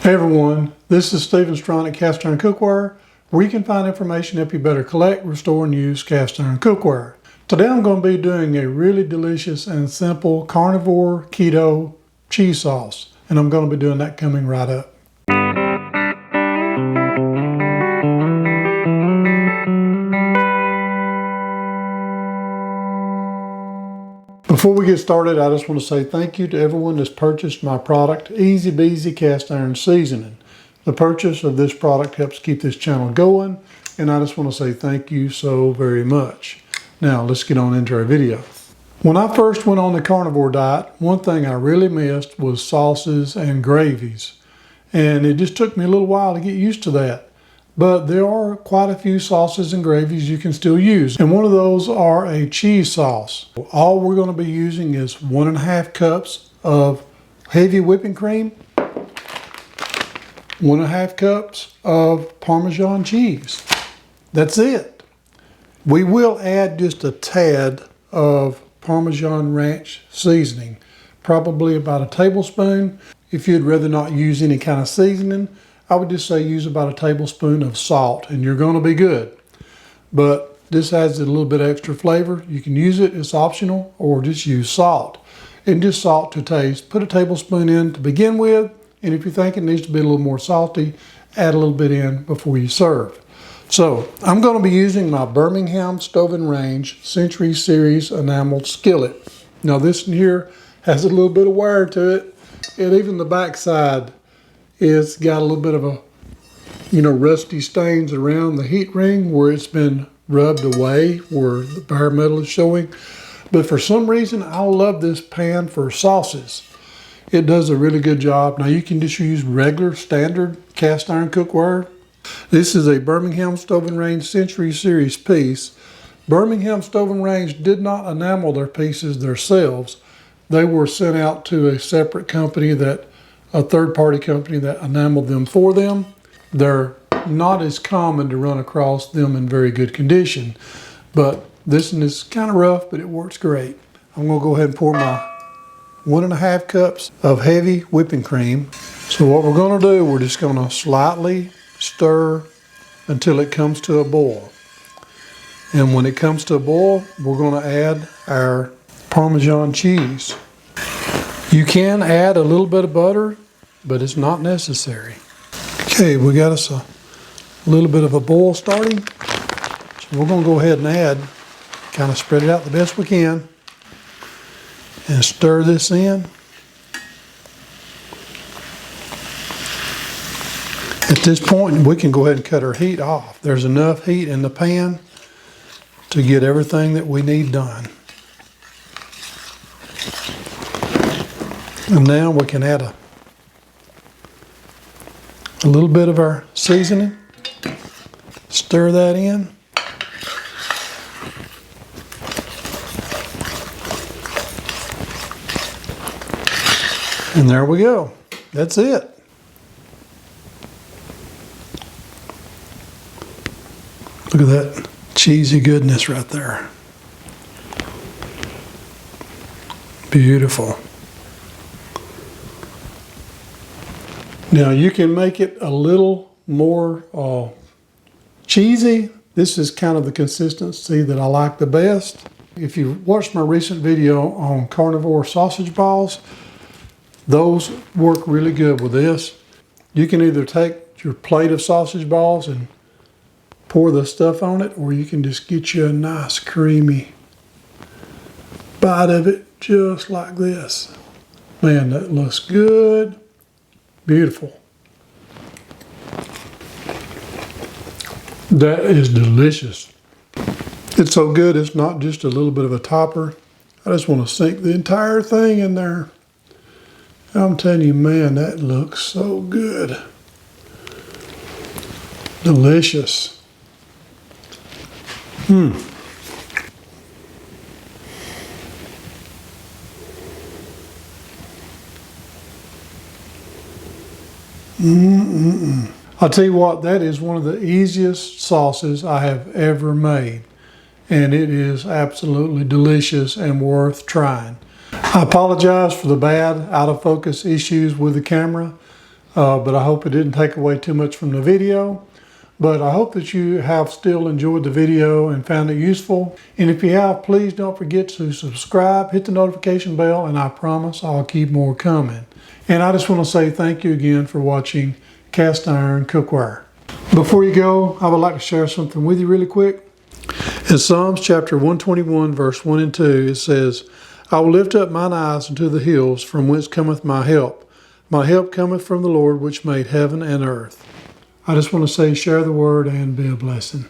Hey everyone, this is Stephen Strong at Cast Iron Cookware, where you can find information to help you better collect, restore, and use cast iron cookware. Today I'm going to be doing a really delicious and simple carnivore keto cheese sauce, and I'm going to be doing that coming right up. Before we get started, I just want to say thank you to everyone that's purchased my product, Easy Beezy Cast Iron Seasoning. The purchase of this product helps keep this channel going, and I just want to say thank you so very much. Now, let's get on into our video. When I first went on the carnivore diet, one thing I really missed was sauces and gravies. And it just took me a little while to get used to that. But there are quite a few sauces and gravies you can still use. And one of those are a cheese sauce. All we're going to be using is 1.5 cups of heavy whipping cream, 1.5 cups of Parmesan cheese. That's it. We will add just a tad of Parmesan ranch seasoning, probably about a tablespoon. If you'd rather not use any kind of seasoning, I would just say use about a tablespoon of salt and you're going to be good. But this adds a little bit extra flavor. You can use it, it's optional, or just use salt. And just salt to taste. Put a tablespoon in to begin with, and if you think it needs to be a little more salty, add a little bit in before you serve. So I'm going to be using my Birmingham Stove and Range Century Series Enameled Skillet. Now this one here has a little bit of wear to it, and even the back side, it's got a little bit of a, rusty stains around the heat ring where it's been rubbed away, where the bare metal is showing. But for some reason, I love this pan for sauces. It does a really good job. Now you can just use regular standard cast iron cookware. This is a Birmingham Stove and Range Century Series piece. Birmingham Stove and Range did not enamel their pieces themselves. They were sent out to a separate company, a third-party company that enameled them for them. They're not as common to run across them in very good condition, but this one is kind of rough, but it works great. I'm going to go ahead and pour my 1.5 cups of heavy whipping cream. So what we're going to do, we're just going to slightly stir until it comes to a boil. And when it comes to a boil, we're going to add our Parmesan cheese. You can add a little bit of butter, but it's not necessary. Okay, we got us a little bit of a boil starting. So we're going to go ahead and add, kind of spread it out the best we can, and stir this in. At this point, we can go ahead and cut our heat off. There's enough heat in the pan to get everything that we need done. And now we can add a little bit of our seasoning, stir that in. And there we go. That's it. Look at that cheesy goodness right there. Beautiful. Now you can make it a little more cheesy. This is kind of the consistency that I like the best. If you watched my recent video on carnivore sausage balls, those work really good with this. You can either take your plate of sausage balls and pour the stuff on it, or you can just get you a nice creamy bite of it just like this. Man, that looks good. Beautiful. That is delicious. It's so good, it's not just a little bit of a topper. I just want to sink the entire thing in there. I'm telling you, man, that looks so good. Delicious. I'll tell you what, that is one of the easiest sauces I have ever made. And it is absolutely delicious and worth trying. I apologize for the bad out of focus issues with the camera. but I hope it didn't take away too much from the video. But I hope that you have still enjoyed the video and found it useful. And if you have, please don't forget to subscribe, hit the notification bell, and I promise I'll keep more coming. And I just want to say thank you again for watching Cast Iron Cookware. Before you go, I would like to share something with you really quick. In Psalms chapter 121, verse 1 and 2, it says, I will lift up mine eyes unto the hills, from whence cometh my help. My help cometh from the Lord, which made heaven and earth. I just want to say, share the word and be a blessing.